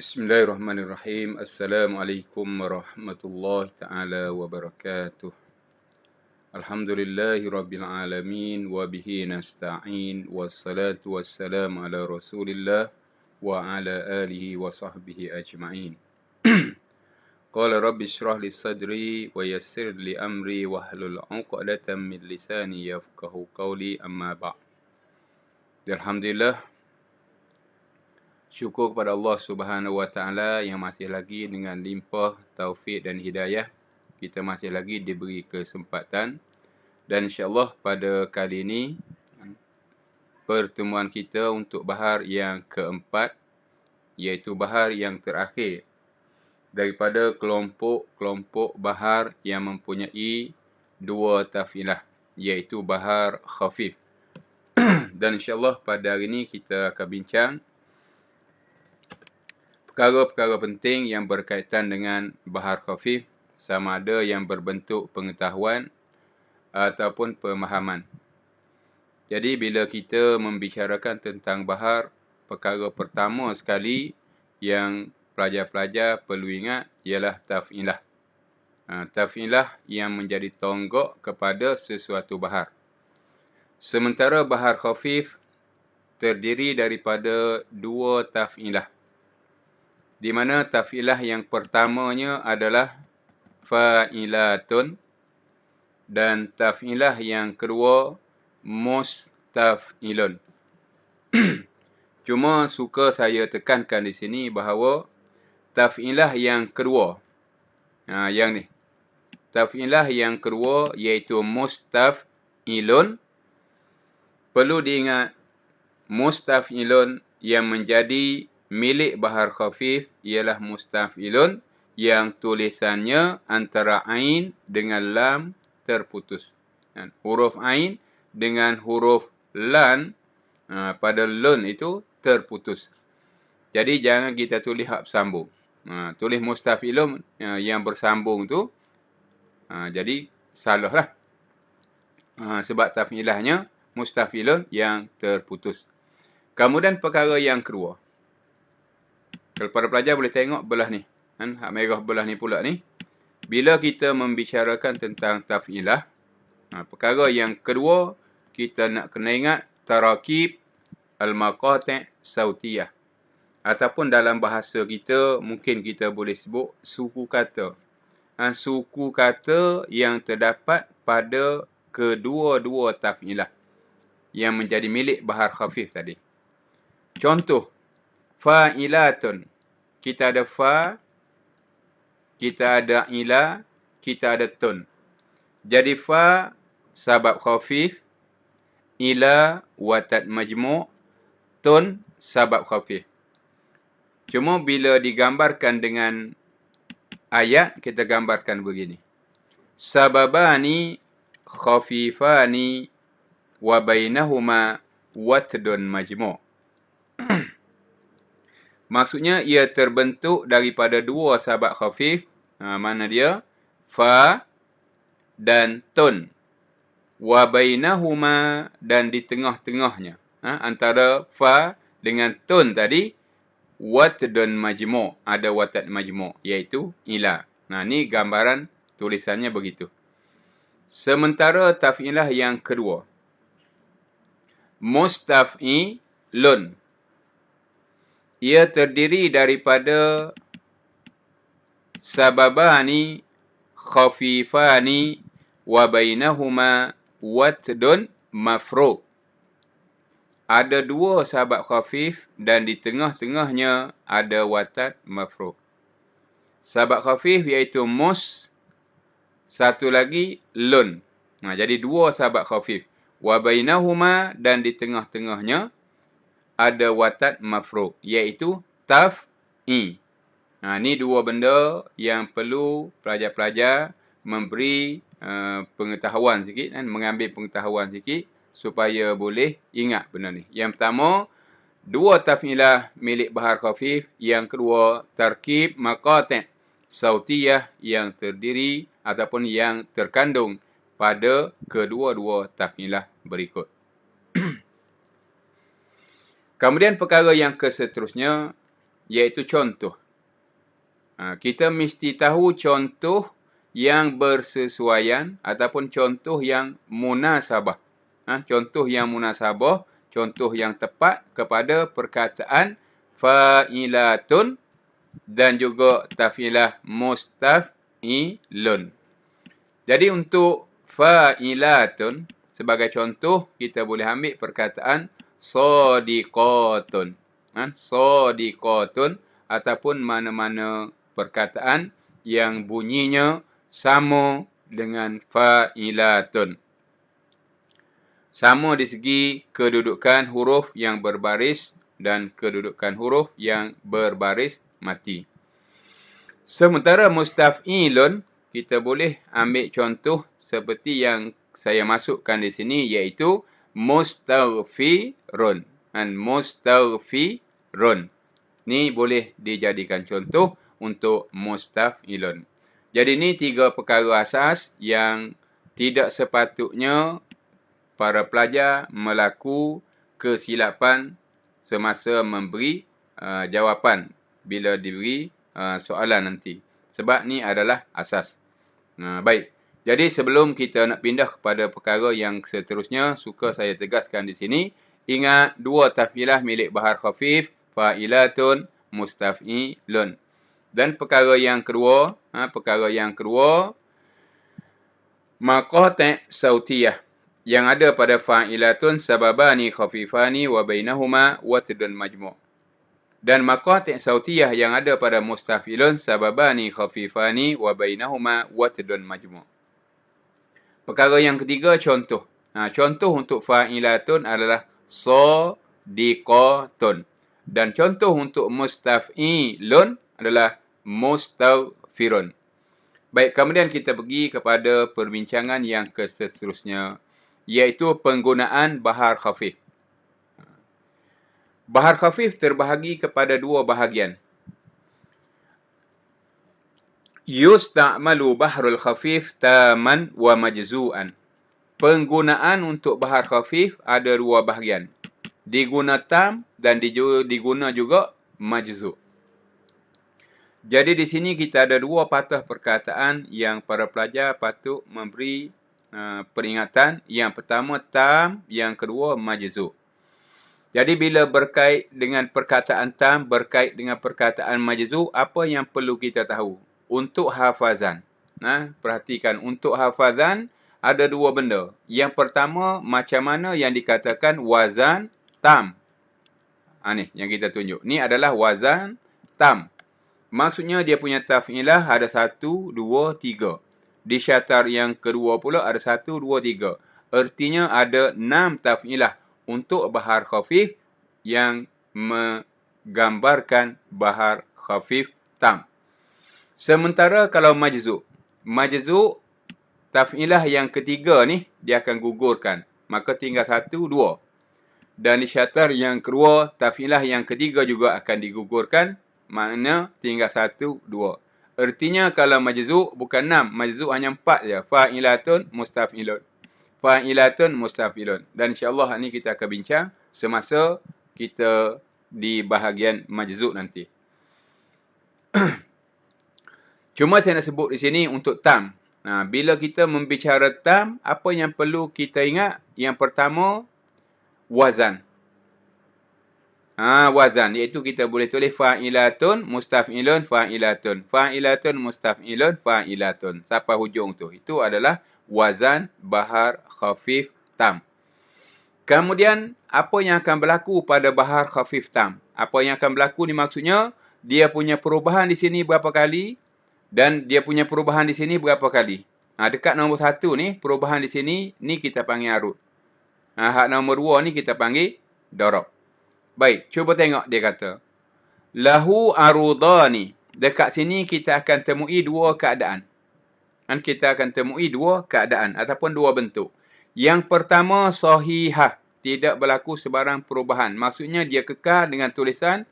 Bismillahirrahmanirrahim. Assalamualaikum warahmatullahi ta'ala wabarakatuh. Alhamdulillahi rabbil alamin wa bihi nasta'in wassalatu wassalamu ala rasulillah wa ala alihi wa sahbihi ajma'in. Qala rabbi shrah li sadri wa yassir li amri wahlul 'uqdatam min lisani yafqahu qawli amma ba'd. Alhamdulillah, syukur kepada Allah Subhanahu Wa Taala yang masih lagi dengan limpah taufik dan hidayah kita masih lagi diberi kesempatan, dan insya-Allah pada kali ini pertemuan kita untuk bahar yang keempat, iaitu bahar yang terakhir daripada kelompok-kelompok bahar yang mempunyai dua tafilah, iaitu bahar khafif. Dan insya-Allah pada hari ini kita akan bincang perkara-perkara penting yang berkaitan dengan bahar khafif, sama ada yang berbentuk pengetahuan ataupun pemahaman. Jadi bila kita membicarakan tentang bahar, perkara pertama sekali yang pelajar-pelajar perlu ingat ialah taf'ilah. Taf'ilah yang menjadi tonggak kepada sesuatu bahar. Sementara bahar khafif terdiri daripada dua taf'ilah, di mana taf'ilah yang pertamanya adalah fa'ilatun dan taf'ilah yang kedua mustaf'ilun. Cuma suka saya tekankan di sini bahawa taf'ilah yang kedua, yang ni, taf'ilah yang kedua iaitu mustaf'ilun, perlu diingat mustaf'ilun yang menjadi milik bahar khafif ialah mustaf'ilun yang tulisannya antara ain dengan lam terputus. Huruf ain dengan huruf lan pada lun itu terputus. Jadi jangan kita tulis hak bersambung. Tulis mustaf'ilun yang bersambung tu, jadi salahlah. Sebab taf'ilahnya mustaf'ilun yang terputus. Kemudian perkara yang kedua, kalau para pelajar boleh tengok belah ni, hak merah belah ni pula ni. Bila kita membicarakan tentang taf'ilah, perkara yang kedua kita nak kena ingat tarakib al-maqati' sautiyah, ataupun dalam bahasa kita mungkin kita boleh sebut suku kata. Suku kata yang terdapat pada kedua-dua taf'ilah yang menjadi milik bahar khafif tadi. Contoh, fa'ilatun. Kita ada fa, kita ada ila, kita ada tun. Jadi fa sabab khafif, ila watat majmu', tun sabab khafif. Cuma bila digambarkan dengan ayat, kita gambarkan begini. Sababani khafifani wa bainahuma watdun majmu'. Maksudnya ia terbentuk daripada dua sabab khafif. Mana dia? Fa dan tun. Wa bainahuma, dan di tengah-tengahnya, antara fa dengan tun tadi, watdun majmu', ada watat majmu', iaitu ila. Ni gambaran tulisannya begitu. Sementara taf'ilah yang kedua, mustaf'ilun, ia terdiri daripada sababani khafifani wa bainahuma watdun mafruq. Ada dua sabab khafif dan di tengah-tengahnya ada watat mafruq. Sabab khafif iaitu mus, satu lagi lun. Jadi dua sabab khafif. Wa bainahuma, dan di tengah-tengahnya ada watat mafruq, iaitu taf'i. Ni dua benda yang perlu pelajar-pelajar memberi pengetahuan sikit, mengambil pengetahuan sikit supaya boleh ingat benda ni. Yang pertama, dua taf'ilah milik bahar khafif. Yang kedua, tarkib maqati' sautiyah yang terdiri ataupun yang terkandung pada kedua-dua taf'ilah berikut. Kemudian perkara yang keseterusnya, iaitu contoh. Kita mesti tahu contoh yang bersesuaian ataupun contoh yang munasabah. Contoh yang munasabah, contoh yang tepat kepada perkataan fa'ilatun dan juga tafilah mustaf'ilun. Jadi untuk fa'ilatun, sebagai contoh, kita boleh ambil perkataan sadiqatun. Sadiqatun ataupun mana-mana perkataan yang bunyinya sama dengan fa'ilatun. Sama di segi kedudukan huruf yang berbaris dan kedudukan huruf yang berbaris mati. Sementara mustaf'ilun, kita boleh ambil contoh seperti yang saya masukkan di sini, iaitu mustaghfirun. Mustaghfirun. Ni boleh dijadikan contoh untuk mustaf'ilun. Jadi ni 3 perkara asas yang tidak sepatutnya para pelajar melaku kesilapan semasa memberi jawapan bila diberi soalan nanti. Sebab ni adalah asas. Baik. Jadi sebelum kita nak pindah kepada perkara yang seterusnya, suka saya tegaskan di sini, ingat 2 tafilah milik bahar khafif, fa'ilatun, mustaf'ilun. Dan perkara yang kedua, maqati' sautiyah yang ada pada fa'ilatun sababani khafifani wa bainahuma watdun majmu'. Dan maqati' sautiyah yang ada pada mustaf'ilun sababani khafifani wa bainahuma watdun majmu'. Perkara yang ketiga, contoh. Contoh untuk fa'ilatun adalah sadiqatun. Dan contoh untuk mustaf'ilun adalah mustaghfirun. Baik, kemudian kita pergi kepada perbincangan yang seterusnya, iaitu penggunaan bahar khafif. Bahar khafif terbahagi kepada 2 bahagian. Yusta'malu bahrul khafif taman wa majzu'an. Penggunaan untuk bahar khafif ada 2 bahagian. Diguna tam dan diguna juga majzu'. Jadi di sini kita ada 2 patah perkataan yang para pelajar patut memberi peringatan. Yang pertama tam, yang kedua majzu'. Jadi bila berkait dengan perkataan tam, berkait dengan perkataan majzu', apa yang perlu kita tahu? Untuk hafazan. Perhatikan, untuk hafazan ada 2 benda. Yang pertama, macam mana yang dikatakan wazan tam. Ni yang kita tunjuk. Ni adalah wazan tam. Maksudnya dia punya taf'ilah ada 1, 2, 3. Di syatar yang kedua pula ada 1, 2, 3. Artinya ada 6 taf'ilah untuk bahar khafif yang menggambarkan bahar khafif tam. Sementara kalau majzu'. Majzu' taf'ilah yang ketiga ni dia akan gugurkan. Maka tinggal 1, 2. Dan di syatar yang kedua, taf'ilah yang ketiga juga akan digugurkan. Maknanya tinggal 1, 2. Artinya kalau majzu' bukan 6. Majzu' hanya 4 je. Fa'ilatun mustaf'ilun. Fa'ilatun mustaf'ilun. Dan insyaAllah ni kita akan bincang semasa kita di bahagian majzu' nanti. Cuma saya nak sebut di sini untuk tam. Bila kita membicara tam, apa yang perlu kita ingat? Yang pertama, wazan. Wazan, iaitu kita boleh tulis fa'ilatun, mustaf'ilun, fa'ilatun. Fa'ilatun, mustaf'ilun, fa'ilatun. Sampai hujung tu. Itu adalah wazan bahar khafif tam. Kemudian, apa yang akan berlaku pada bahar khafif tam? Apa yang akan berlaku ni maksudnya, dia punya perubahan di sini berapa kali, dan dia punya perubahan di sini berapa kali. Dekat nombor 1 ni, perubahan di sini, ni kita panggil arud. Hak nombor 2 ni kita panggil darab. Baik, cuba tengok dia kata. Lahu arudani. Dekat sini kita akan temui 2 keadaan. Kita akan temui 2 keadaan ataupun 2 bentuk. Yang pertama, sahihah. Tidak berlaku sebarang perubahan. Maksudnya dia kekal dengan tulisan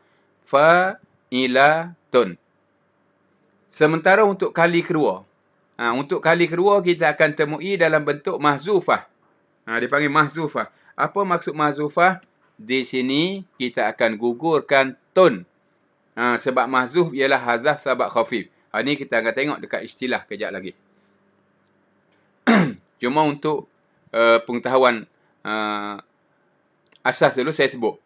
fa'ilatun. Sementara untuk kali kedua. Untuk kali kedua kita akan temui dalam bentuk mahzufah. Dipanggil mahzufah. Apa maksud mahzufah? Di sini kita akan gugurkan tun. Sebab mahzuf ialah hazaf sabab khafif. Ni kita akan tengok dekat istilah kejap lagi. Cuma untuk pengetahuan asas dulu saya sebut.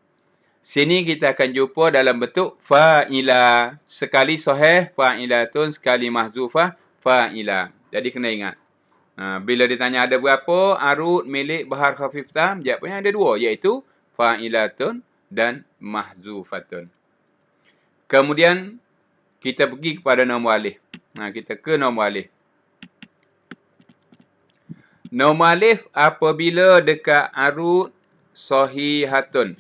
Sini kita akan jumpa dalam bentuk fa'ila. Sekali sahih fa'ilatun, sekali mahzufah fa'ila. Jadi kena ingat. Bila ditanya ada berapa arut milik bahar khafif tam, jawabnya ada dua, iaitu fa'ilatun dan mahzufatun. Kemudian kita pergi kepada nombor alif. Kita ke nombor alif. Nombor alif apabila dekat arut sahihatun.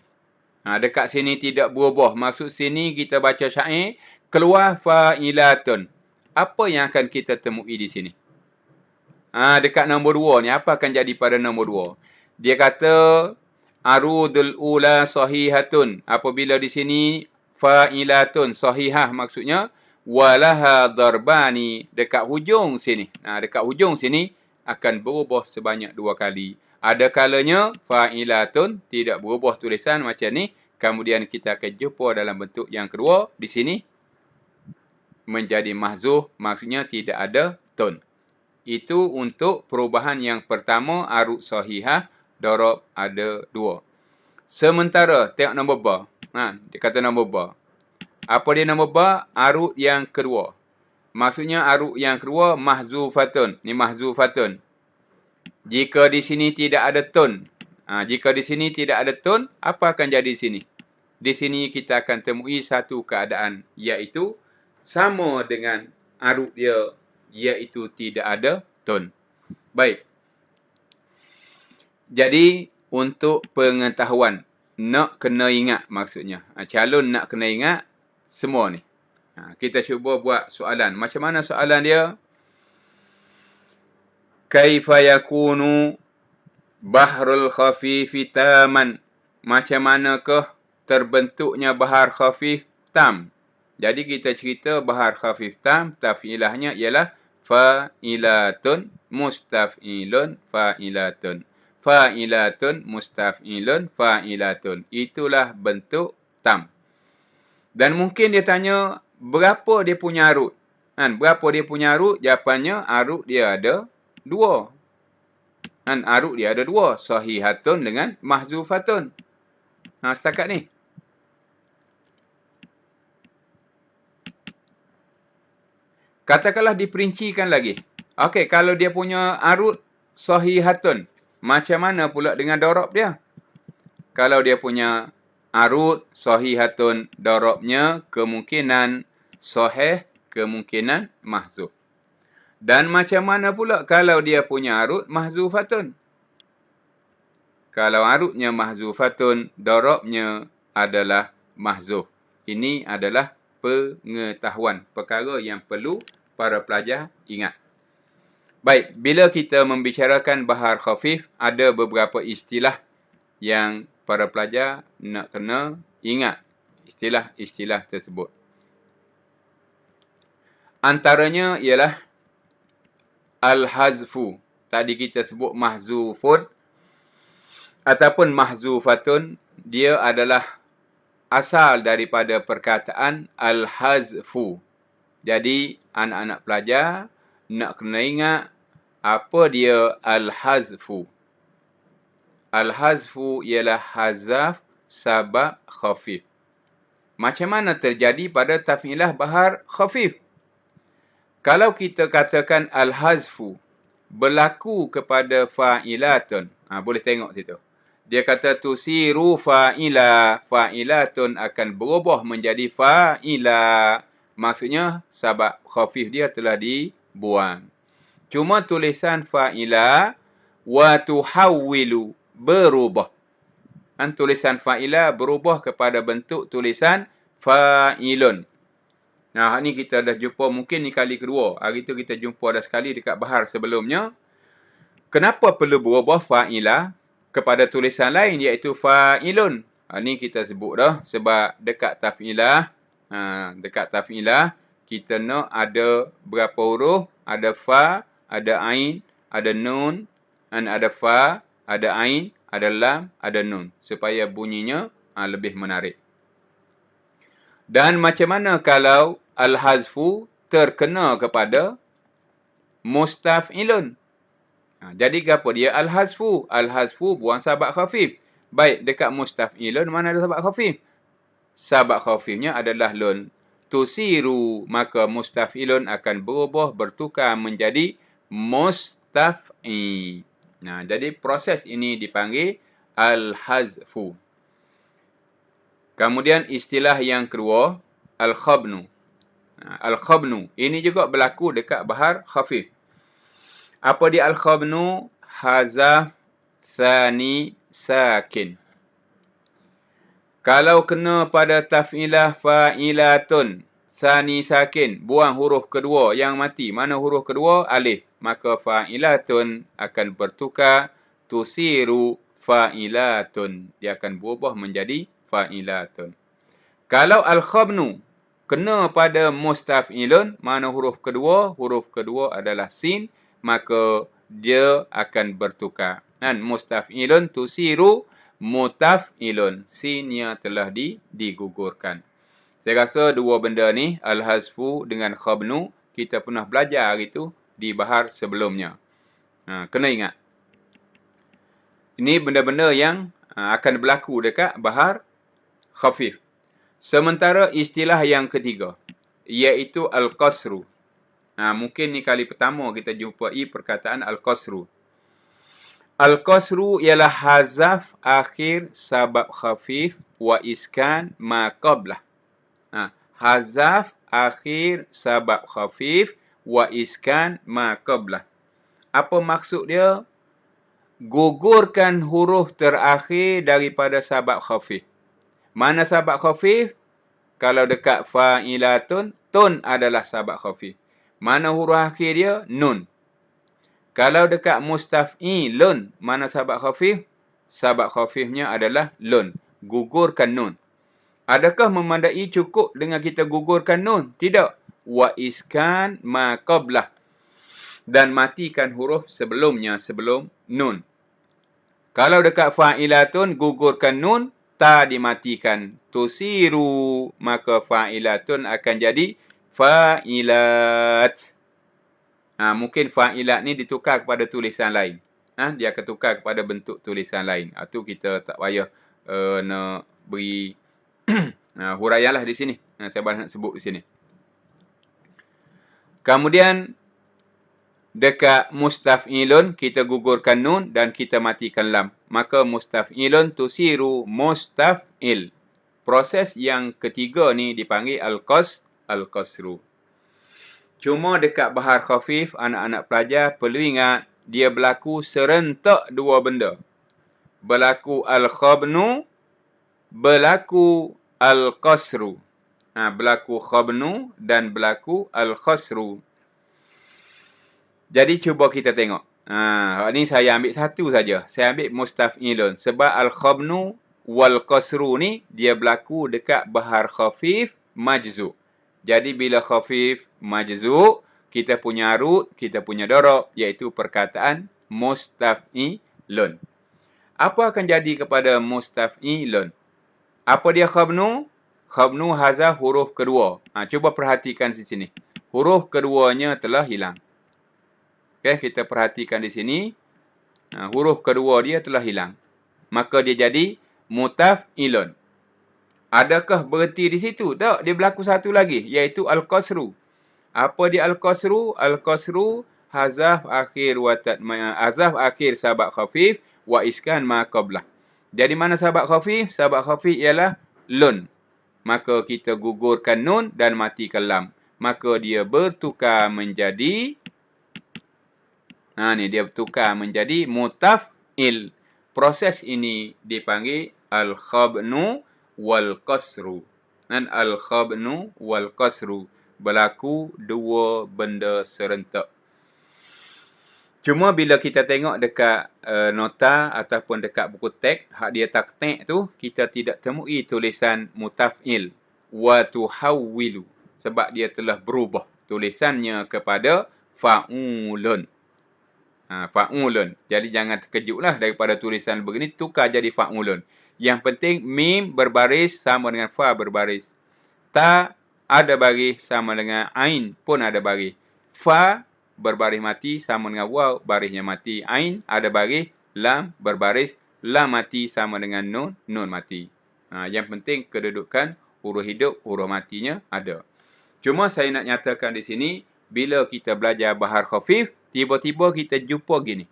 Dekat sini tidak berubah. Maksud sini kita baca syair, keluar fa'ilatun. Apa yang akan kita temui di sini? Dekat nombor 2 ni, apa akan jadi pada nombor 2? Dia kata, arudul ula sahihatun. Apabila di sini, fa'ilatun, sahihah maksudnya, walaha darbani. Dekat hujung sini. Dekat hujung sini, akan berubah sebanyak 2 kali. Ada kalanya fa'ilatun tidak berubah tulisan macam ni. Kemudian kita akan jumpa dalam bentuk yang kedua. Di sini menjadi mahzuf, maksudnya tidak ada tun. Itu untuk perubahan yang pertama, arut sahihah, darab ada 2. Sementara, tengok nombor ba. Dia kata nombor ba. Apa dia nombor ba? Arut yang kedua. Maksudnya arut yang kedua mahzufatun. Ni mahzufatun. Jika di sini tidak ada tun. Jika di sini tidak ada tun, apa akan jadi di sini? Di sini kita akan temui satu keadaan, iaitu sama dengan arut dia, iaitu tidak ada tun. Baik. Jadi, untuk pengetahuan, nak kena ingat maksudnya. Calon nak kena ingat semua ni. Kita cuba buat soalan. Macam mana soalan dia? Kaifa yakunu bahrul khafifi taman. Macam manakah terbentuknya bahar khafif tam? Jadi kita cerita bahar khafif tam, taf'ilahnya ialah fa'ilatun mustaf'ilun fa'ilatun. Fa'ilatun mustaf'ilun fa'ilatun. Itulah bentuk tam. Dan mungkin dia tanya, berapa dia punya arut? Berapa dia punya arut? Jawapannya, arut dia ada 2. Arut dia ada 2. Sahihatun dengan mahzufatun. Setakat ni. Katakanlah diperincikan lagi. Okey, kalau dia punya arut sahihatun, macam mana pula dengan darab dia? Kalau dia punya arut sahihatun, darabnya kemungkinan sahih, kemungkinan mahzuf. Dan macam mana pula kalau dia punya arut mahzufatun? Kalau arutnya mahzufatun, darabnya adalah mahzuf. Ini adalah pengetahuan, perkara yang perlu para pelajar ingat. Baik, bila kita membicarakan bahar khafif, ada beberapa istilah yang para pelajar nak kena ingat. Istilah-istilah tersebut. Antaranya ialah al-hazfu. Tadi kita sebut mahzufun ataupun mahzufatun. Dia adalah asal daripada perkataan al-hazfu. Jadi, anak-anak pelajar nak kena ingat apa dia al-hazfu. Al-hazfu ialah hazaf sabab khafif. Macam mana terjadi pada taf'ilah bahar khafif? Kalau kita katakan al-hazfu berlaku kepada fa'ilatun. Boleh tengok situ. Dia kata tusiru fa'ila. Fa'ilatun akan berubah menjadi fa'ila. Maksudnya sabab khafif dia telah dibuang. Cuma tulisan fa'ila wa tuhawwilu berubah. Tulisan fa'ila berubah kepada bentuk tulisan fa'ilun. Ni kita dah jumpa, mungkin ni kali kedua. Hari tu kita jumpa dah sekali dekat bahar sebelumnya. Kenapa perlu berubah fa'ila kepada tulisan lain, iaitu fa'ilun? Ni kita sebut dah, sebab dekat taf'ilah, kita nak ada berapa huruf? Ada fa, ada ain, ada nun, ada fa, ada ain, ada lam, ada nun. Supaya bunyinya lebih menarik. Dan macam mana kalau al-hazfu terkena kepada mustaf'ilun? Jadi apa dia al-hazfu? Al-hazfu buang sabak khafif. Baik, dekat mustaf'ilun mana ada sabak khafif? Sabak khafifnya adalah lun. Tusiru, maka mustaf'ilun akan berubah, bertukar menjadi mustaf'i. Jadi proses ini dipanggil al-hazfu. Kemudian istilah yang kedua, al-khabnu. Al-khabnu, ini juga berlaku dekat bahar khafif. Apa dia al-khabnu? Hazaf thani sakin. Kalau kena pada taf'ilah fa'ilatun, thani sakin, buang huruf kedua yang mati. Mana huruf kedua? Alif. Maka fa'ilatun akan bertukar tusiru fa'ilatun. Dia akan berubah menjadi fa'ilatun. Kalau al-khabnu kena pada mustaf'ilun, mana huruf kedua? Huruf kedua adalah sin, maka dia akan bertukar. Dan mustaf'ilun tusiru mutaf'ilun. Sinnya telah digugurkan. Saya rasa dua benda ni, al-hazfu dengan khabnu, kita pernah belajar hari tu di bahar sebelumnya. Kena ingat. Ini benda-benda yang akan berlaku dekat bahar khafif. Sementara istilah yang ketiga, iaitu al-qasru. Mungkin ni kali pertama kita jumpai perkataan al-qasru. Al-qasru ialah hazaf akhir sabab khafif wa iskan ma qablah. Hazaf akhir sabab khafif wa iskan ma qablah. Apa maksud dia? Gugurkan huruf terakhir daripada sabab khafif. Mana sabab khafif? Kalau dekat fa'ilatun, tun adalah sabab khafif. Mana huruf akhir dia? Nun. Kalau dekat mustaf'ilun, mana sabab khafif? Sabab khafifnya adalah lun. Gugurkan nun. Adakah memandai cukup dengan kita gugurkan nun? Tidak. Wa iskan ma qablah. Dan matikan huruf sebelumnya, sebelum nun. Kalau dekat fa'ilatun, gugurkan nun, ta dimatikan. Tusiru, maka fa'ilatun akan jadi fa'ilat. Mungkin fa'ilat ni ditukar kepada tulisan lain. Dia akan tukar kepada bentuk tulisan lain. Itu kita tak payah nak beri huraian lah di sini. Saya baru nak sebut di sini. Kemudian, dekat mustaf'ilun, kita gugurkan nun dan kita matikan lam. Maka mustaf'ilun tusiru mustaf'il. Proses yang ketiga ni dipanggil al-qasru. Cuma dekat bahar khafif, anak-anak pelajar perlu ingat, dia berlaku serentak dua benda. Berlaku al-khabnu, berlaku al-qasru. Berlaku khabnu dan berlaku al-qasru. Jadi cuba kita tengok. Ini saya ambil satu saja. Saya ambil mustaf'ilun. Sebab al-khabnu wal-qasru ni, dia berlaku dekat bahar khafif majzu'. Jadi bila khafif majzu', kita punya arut, kita punya darab, iaitu perkataan mustaf'ilun. Apa akan jadi kepada mustaf'ilun? Apa dia khabnu? Khabnu hazaf huruf kedua. Cuba perhatikan di sini. Huruf keduanya telah hilang. Kita perhatikan di sini. Huruf kedua dia telah hilang. Maka dia jadi mutaf'ilun. Adakah berhenti di situ? Tak, dia berlaku satu lagi, iaitu al-qasru. Apa dia al-qasru? Al-qasru hazaf akhir sabab khafif wa iskan ma qablah. Jadi mana sabab khafif? Sabab khafif ialah lun. Maka kita gugurkan nun dan matikan lam. Maka dia bertukar menjadi dia bertukar menjadi mutaf'il. Proses ini dipanggil al-khabnu wal-qasru. Dan al-khabnu wal-qasru berlaku dua benda serentak. Cuma bila kita tengok dekat nota ataupun dekat buku teks, hak dia taktik tu, kita tidak temui tulisan mutaf'il wa tuhawwilu. Sebab dia telah berubah tulisannya kepada fa'ulun. Fa'ulun. Jadi jangan terkejutlah daripada tulisan begini, tukar jadi fa'ulun. Yang penting mim berbaris sama dengan fa berbaris. Ta ada baris sama dengan ain pun ada baris. Fa berbaris mati sama dengan waw, barisnya mati. Ain ada baris, lam berbaris, lam mati sama dengan nun, nun mati. Yang penting kedudukan huruf hidup, huruf matinya ada. Cuma saya nak nyatakan di sini, bila kita belajar bahar khafif, tiba-tiba kita jumpa gini.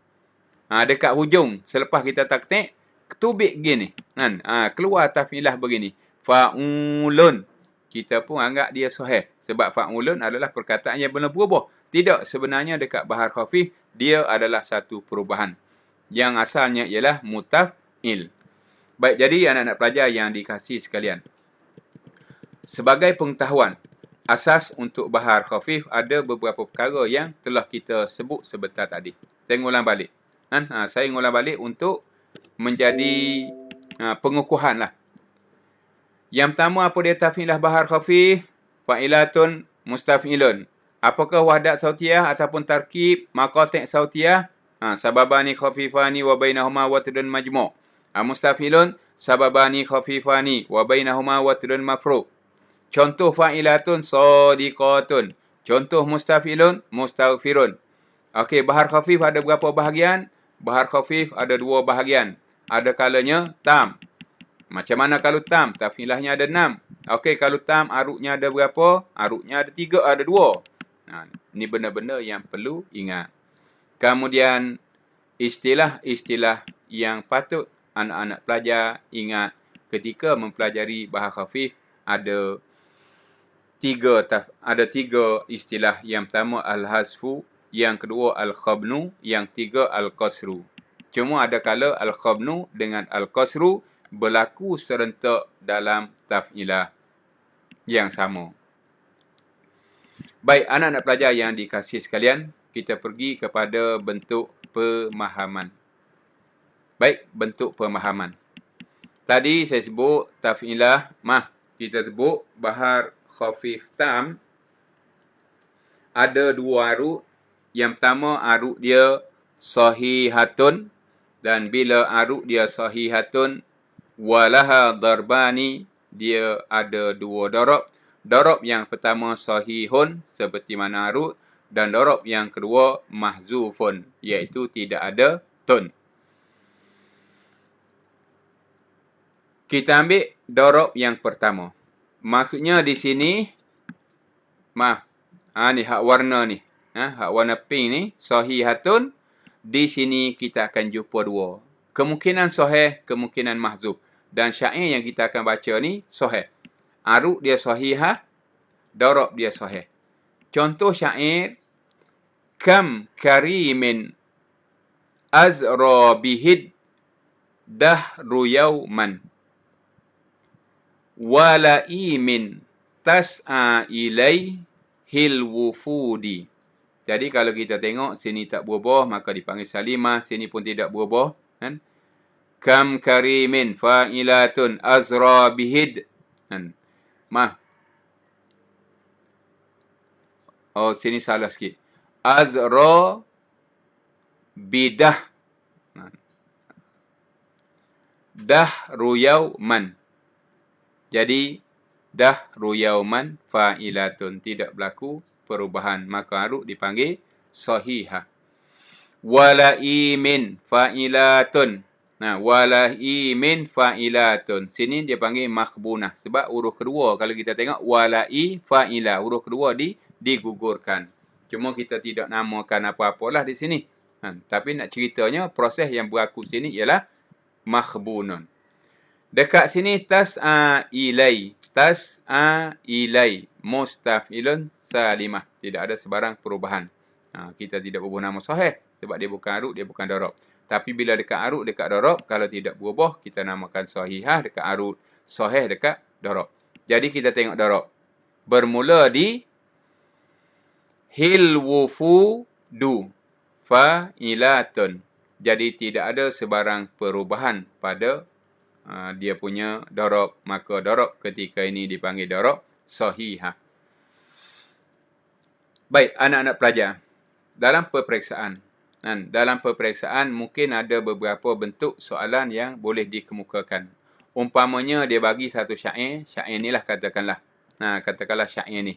Dekat hujung, selepas kita taktik, ketubik gini. Kan? Keluar taf'ilah begini. Fa'ulun. Kita pun anggap dia sahih. Sebab fa'ulun adalah perkataan yang benar berubah. Tidak, sebenarnya dekat bahar khafif, dia adalah satu perubahan. Yang asalnya ialah mutaf'il. Baik, jadi anak-anak pelajar yang dikasihi sekalian. Sebagai pengetahuan, asas untuk bahar khafif ada beberapa perkara yang telah kita sebut sebentar tadi. Saya ngulang balik. Saya ngulang balik untuk menjadi pengukuhan lah. Yang pertama, apa dia taf'ilah bahar khafif? Fa'ilatun mustaf'ilun. Apakah wahdat sautiyah ataupun tarkib maqatik sautiyah? Sababani khafifani wa bainahuma watdun majmu'. Mustaf'ilun sababani khafifani wa bainahuma watdun mafruq. Contoh fa'ilatun sadiqatun. Contoh mustaf'ilun mustaghfirun. Okey, bahar khafif ada berapa bahagian? Bahar khafif ada 2 bahagian. Ada kalanya tam. Macam mana kalau tam? Taf'ilahnya ada 6. Okey, kalau tam aruknya ada berapa? Aruknya ada 3, ada 2. Ini benda-benda yang perlu ingat. Kemudian istilah-istilah yang patut anak-anak pelajar ingat ketika mempelajari bahar khafif ada 3 istilah. Yang pertama al-hazfu, yang kedua al-khabnu, yang ketiga al-qasru. Cuma ada kala al-khabnu dengan al-qasru berlaku serentak dalam taf'ilah yang sama. Baik, anak-anak pelajar yang dikasihi sekalian, kita pergi kepada bentuk pemahaman. Baik, bentuk pemahaman. Tadi saya sebut taf'ilah, kita sebut bahar khafif tam ada 2 aruk. Yang pertama aruk dia sahihatun, dan bila aruk dia sahihatun walaha darbani, dia ada 2 darab. Darab yang pertama sahihun seperti mana aruk, dan darab yang kedua mahzufun, iaitu tidak ada tun. Kita ambil darab yang pertama. Maksudnya di sini, ni hak warna ni. Hak warna pink ni, sahihatun. Di sini kita akan jumpa 2. Kemungkinan sahih, kemungkinan mahzuf. Dan syair yang kita akan baca ni sahih. Aruk dia sahihah, darab dia sahih. Contoh syair, kam karimin azra bihid dahru yawman walaimin tas'a ilaihil wufudi. Jadi kalau kita tengok sini tak berubah, maka dipanggil salimah. Sini pun tidak berubah. Kan? Kam karimin fa'ilatun azra bihid. Kan? Sini salah sikit. Azra bidah. Dahru yawman. Jadi, dahru yawman fa'ilatun. Tidak berlaku perubahan. Maka aruk dipanggil sahihah. Walaimin fa'ilatun. Walaimin fa'ilatun. Sini dia panggil makhbunah. Sebab huruf kedua, kalau kita tengok, walai fa'ilah. Huruf kedua digugurkan. Cuma kita tidak namakan apa-apalah di sini. Tapi nak ceritanya, proses yang berlaku sini ialah makhbunun. Dekat sini tas'a ilai. Tas'a ilai. Mustaf'ilun salimah. Tidak ada sebarang perubahan. Kita tidak berubah nama sahih. Sebab dia bukan aruk, dia bukan darab. Tapi bila dekat aruk, dekat darab, kalau tidak berubah, kita namakan sahihah. Dekat aruk, sahih dekat darab. Jadi kita tengok darab. Bermula di hilwufudu fa'ilatun. Jadi tidak ada sebarang perubahan pada dia punya darab. Maka darab ketika ini dipanggil darab sahihah. Baik, anak-anak pelajar. Dalam peperiksaan mungkin ada beberapa bentuk soalan yang boleh dikemukakan. Umpamanya dia bagi satu syair. Syair inilah katakanlah. Katakanlah syair ni.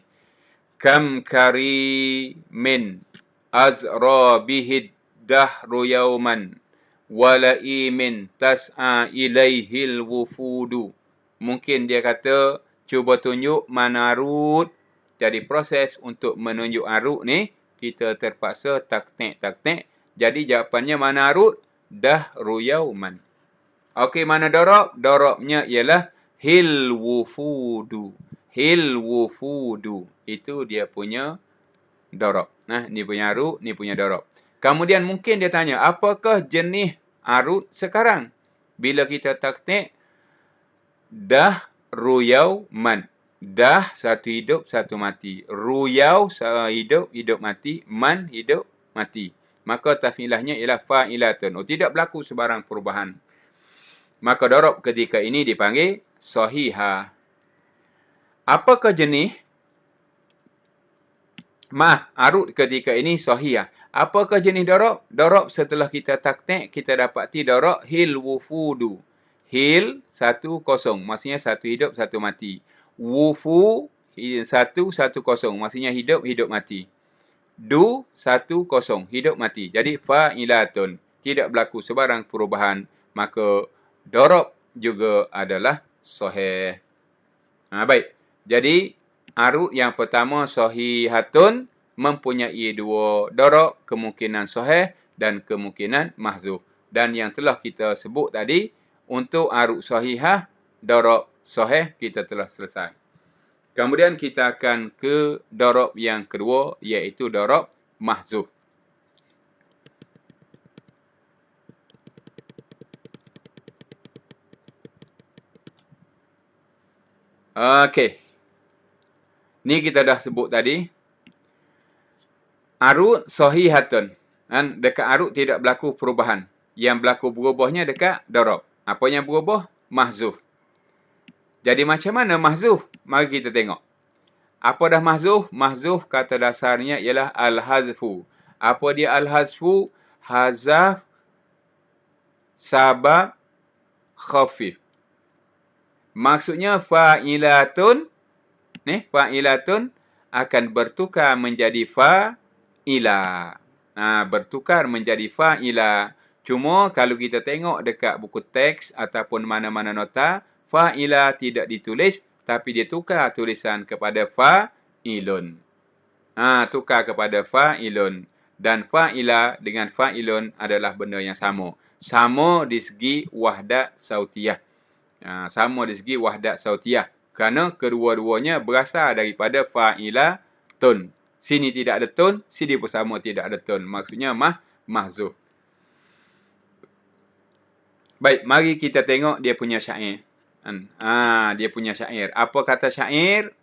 Kam karimin azra bihid dahru yauman walaimin tas'a ilaihil wufudu. Mungkin dia kata, cuba tunjuk mana arut. Jadi proses untuk menunjuk arut ni, kita terpaksa taktik. Jadi jawapannya mana arut? Dahru yauman. Okey, mana darab? Darabnya ialah hil wufudu. Hil wufudu. Itu dia punya darab. Ni punya arut, ni punya darab. Kemudian mungkin dia tanya, apakah jenis arut sekarang? Bila kita taktik, dah ruyau man. Dah satu hidup, satu mati. Ruyau hidup, hidup mati. Man hidup, mati. Maka taf'ilahnya ialah fa'ilatun. Tidak berlaku sebarang perubahan. Maka darab ketika ini dipanggil sahihah. Apakah jenis? Arut ketika ini sahihah. Apakah jenis darab? Darab setelah kita taktik, kita dapati darab hil wufudu. Hil, satu kosong. Maksudnya satu hidup, satu mati. Wufu, satu kosong. Maksudnya hidup, hidup mati. Du, satu kosong. Hidup mati. Jadi fa'ilatun. Tidak berlaku sebarang perubahan. Maka darab juga adalah sahih. Baik. Jadi, arut yang pertama sahihatun mempunyai dua darab, kemungkinan sahih dan kemungkinan mahzuf. Dan yang telah kita sebut tadi, untuk arut sahihah, darab sahih kita telah selesai. Kemudian kita akan ke darab yang kedua, iaitu darab mahzuf. Okey. Ni kita dah sebut tadi. Arut sahihatun. Dekat arut tidak berlaku perubahan. Yang berlaku berubahnya dekat darab. Apa yang berubah? Mahzuf. Jadi macam mana mahzuf? Mari kita tengok. Apa dah mahzuf? Mahzuf kata dasarnya ialah al-hazfu. Apa dia al-hazfu? Hazaf sabab khafif. Maksudnya fa'ilatun. Fa'ilatun akan bertukar menjadi fa'ila. Bertukar menjadi fa'ila. Cuma kalau kita tengok dekat buku teks ataupun mana-mana nota, fa'ila tidak ditulis, tapi dia tukar tulisan kepada fa'ilun. Tukar kepada fa'ilun. Dan fa'ila dengan fa'ilun adalah benda yang sama. Sama di segi wahdat sautiyah. Sama di segi wahdat sautiyah. Kerana kedua-duanya berasal daripada fa'ilatun. Sini tidak ada tun, sini pun sama tidak ada tun. Maksudnya mahzuf. Baik, mari kita tengok dia punya syair. Dia punya syair. Apa kata syair?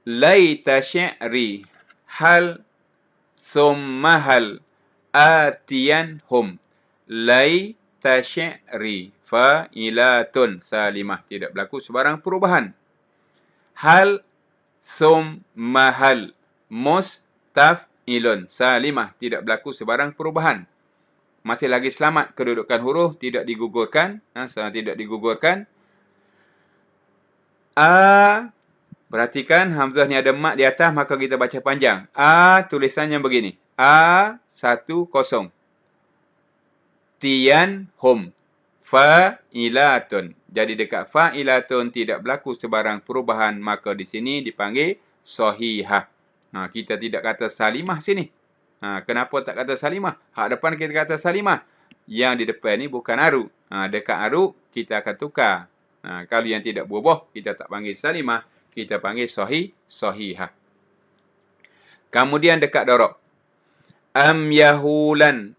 Laita syi'ri hal summa hal atiyan hum. Laita syi'ri fa'ilatun salimah. Tidak berlaku sebarang perubahan. Hal summa hal mustaf'ilun salimah. Tidak berlaku sebarang perubahan. Masih lagi selamat kedudukan huruf, tidak digugurkan. Tidak digugurkan. Perhatikan hamzah ni ada mat di atas, maka kita baca panjang. Tulisannya begini. A10. Tiyan hum. Fa'ilatun. Jadi dekat fa'ilatun tidak berlaku sebarang perubahan, maka di sini dipanggil sahihah. Kita tidak kata salimah sini. Kenapa tak kata salimah? Hak depan kita kata salimah. Yang di depan ni bukan arut. Dekat arut, kita akan tukar. Kalau yang tidak berubah, kita tak panggil salimah. Kita panggil sahihah. Kemudian dekat darab. Am yahulan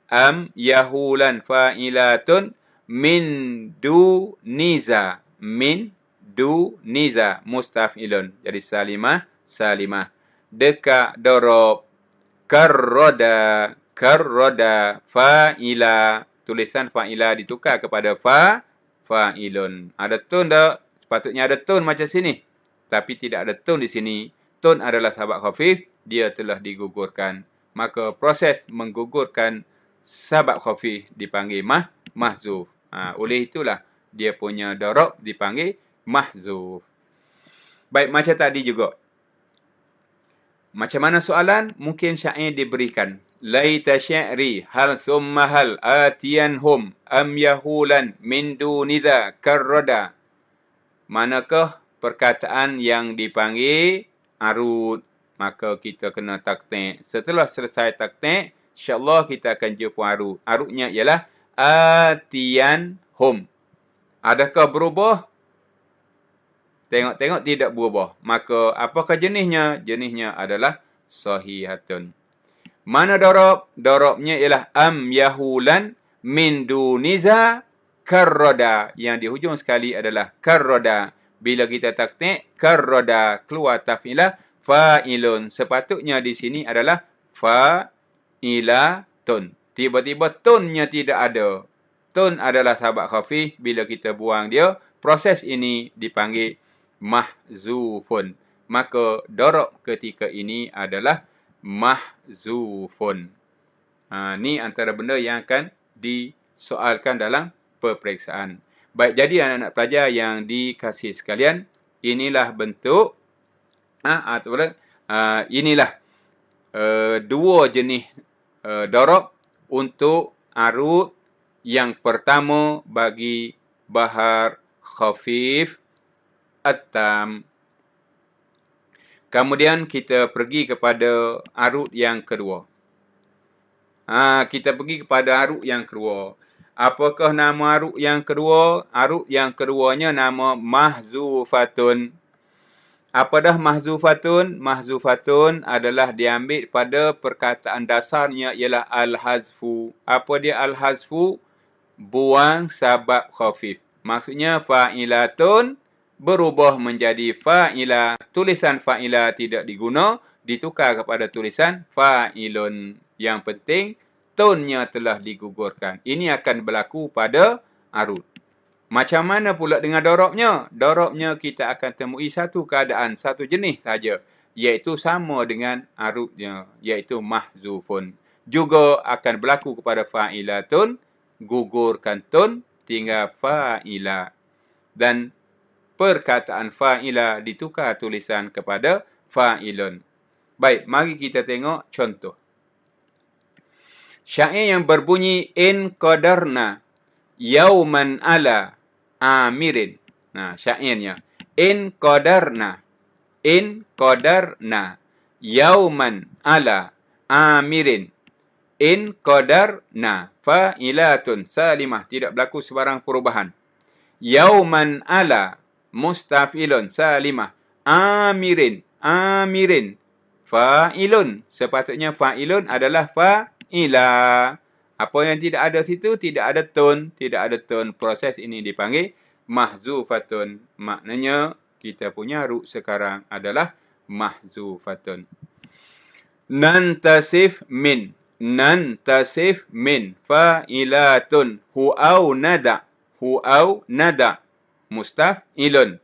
fa'ilatun min duniza. Min duniza. Mustaf'ilun. Jadi salimah. Dekat darab. Karroda fa'ila. Tulisan fa'ila ditukar kepada fa'ilun. Ada tun tak? Sepatutnya ada tun macam sini. Tapi tidak ada tun di sini. Tun adalah sabab khafif. Dia telah digugurkan. Maka proses menggugurkan sabab khafif dipanggil mahzuf. Oleh itulah dia punya darab dipanggil mahzuf. Baik, macam tadi juga. Macam mana soalan? Mungkin syair diberikan. Laita syi'ri hal summa hal atiyanhum am yahulan min duniza karrada. Manakah perkataan yang dipanggil arud? Maka kita kena taktik. Setelah selesai taktik, insyaAllah kita akan jumpa arud. Arudnya ialah atiyanhum. Adakah berubah? Tengok-tengok tidak berubah. Maka apakah jenisnya? Jenisnya adalah sahihatun. Mana darab? Darabnya ialah am yahulan min duniza karroda. Yang di hujung sekali adalah karroda. Bila kita taktik, karroda keluar taf'ilah fa'ilun. Sepatutnya di sini adalah fa'ilatun. Tiba-tiba tunnya tidak ada. Tun adalah sabak khafif. Bila kita buang dia, proses ini dipanggil mahzufun. Maka darab ketika ini adalah mahzufun. Ni antara benda yang akan disoalkan dalam peperiksaan. Baik, jadi anak-anak pelajar yang dikasihi sekalian, inilah bentuk inilah dua jenis darab untuk arud. Yang pertama bagi bahar khafif at-tam. Kemudian kita pergi kepada arud yang kedua. Kita pergi kepada arud yang kedua. Apakah nama arud yang kedua? Arud yang keduanya nama mahzufatun. Apa dah mahzufatun? Mahzufatun adalah diambil pada perkataan dasarnya ialah al-hazfu. Apa dia al-hazfu? Buang sabab khafif. Maksudnya fa'ilatun berubah menjadi fa'ilah. Tulisan fa'ilah tidak diguna, ditukar kepada tulisan fa'ilun. Yang penting, tonnya telah digugurkan. Ini akan berlaku pada arud. Macam mana pula dengan darabnya? Darabnya kita akan temui satu keadaan, satu jenis saja. Iaitu sama dengan arudnya, iaitu mahzufun. Juga akan berlaku kepada fa'ilatun, gugurkan tun, tinggal fa'ilah. Dan perkataan fa'ilah ditukar tulisan kepada fa'ilun. Baik, mari kita tengok contoh. Syair yang berbunyi in qadarna yauman ala amirin. Nah, syairnya in qadarna yauman ala amirin. In qadarna fa'ilatun salimah, tidak berlaku sebarang perubahan. Yauman ala mustafilun salimah. Amirin fa'ilun. Sepatutnya fa'ilun adalah fa'ilah. Apa yang tidak ada situ? Tidak ada tun. Tidak ada tun. Proses ini dipanggil mahzufatun. Maknanya kita punya arud sekarang adalah mahzufatun. Nantasif min fa'ilatun hu'au nada mustafilun.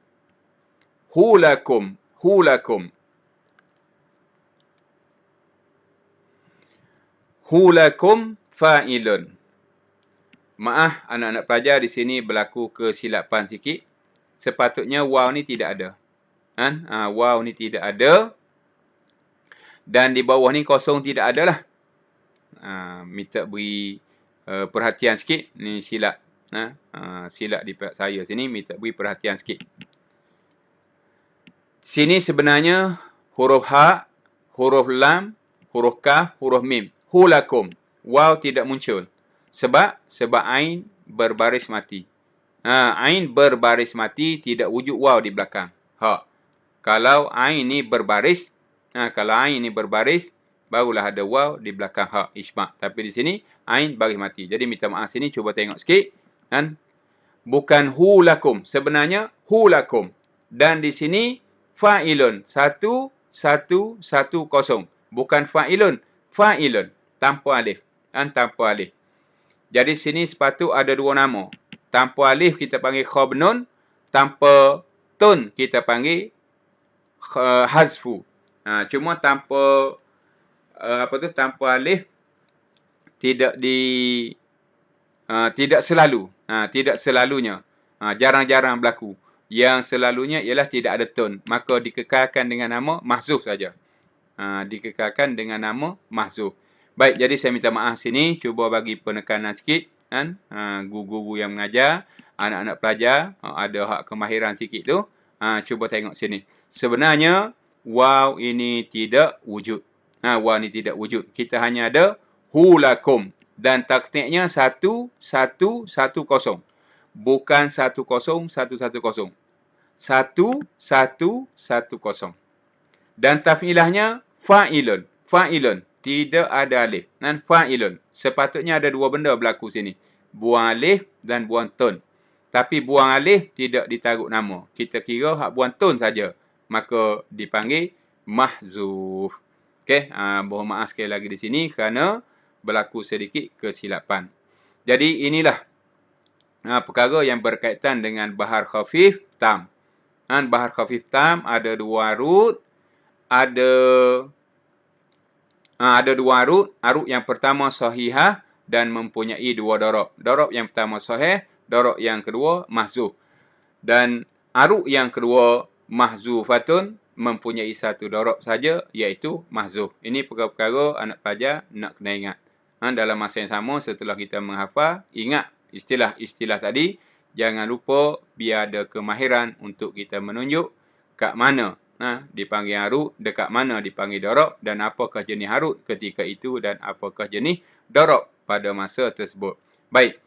Hulakum fa'ilun. Maaf, anak-anak pelajar di sini berlaku kesilapan sikit. Sepatutnya waw ni tidak ada. Waw ni tidak ada. Dan di bawah ni kosong tidak ada lah. Minta beri perhatian sikit. Ni silap. Silap di pihak saya sini. Minta beri perhatian sikit. Sini sebenarnya huruf ha, huruf lam, huruf kaf, huruf mim. Hulakum. Waw tidak muncul. Sebab ain berbaris mati. Ain berbaris mati, tidak wujud waw di belakang. Kalau ain ni berbaris, barulah ada waw di belakang ha, isma'. Tapi di sini ain baris mati. Jadi minta maaf sini, cuba tengok sikit. Bukan hulakum. Sebenarnya hulakum. Dan di sini fa'ilun. 1, 1, 1, 0. Bukan fa'ilun. Fa'ilun. Tanpa alif. Tanpa alif. Jadi sini sepatut ada dua nama. Tanpa alif kita panggil khabnun. Tanpa tun kita panggil hazfu. Cuma tanpa tanpa alif tidak tidak selalu. Tidak selalunya. Jarang-jarang berlaku. yang selalunya ialah tidak ada tun. Maka dikekalkan dengan nama mahzuf saja. Dikekalkan dengan nama mahzuf. Baik, jadi saya minta maaf sini. Cuba bagi penekanan sikit. Kan? Guru-guru yang mengajar, anak-anak pelajar, ada hak kemahiran sikit tu. Cuba tengok sini. Sebenarnya, waw ini tidak wujud. Waw ini tidak wujud. Kita hanya ada hulakum. Dan taktiknya 1110. Bukan 10110. 1110. Dan taf'ilahnya fa'ilun. Fa'ilun. Tidak ada alif. Dan fa'ilun. Sepatutnya ada dua benda berlaku sini. Buang alif dan buang tun. Tapi buang alif tidak ditaruh nama. Kita kira hak buang tun saja. Maka dipanggil mahzuf. Okey, mohon maaf sekali lagi di sini kerana berlaku sedikit kesilapan. Jadi inilah perkara yang berkaitan dengan bahar khafif tam. Bahar khafif tam ada dua arut. Ada dua arut. Arut yang pertama sahihah dan mempunyai dua darab. Darab yang pertama sahih, darab yang kedua mahzuf. Dan arut yang kedua mahzufatun mempunyai satu darab saja, iaitu mahzuf. Ini perkara-perkara anak pelajar nak kena ingat. Dalam masa yang sama setelah kita menghafal, ingat istilah-istilah tadi. Jangan lupa biar ada kemahiran untuk kita menunjuk kat mana dipanggil harut, dekat mana dipanggil darab, dan apakah jenis harut ketika itu dan apakah jenis darab pada masa tersebut. Baik,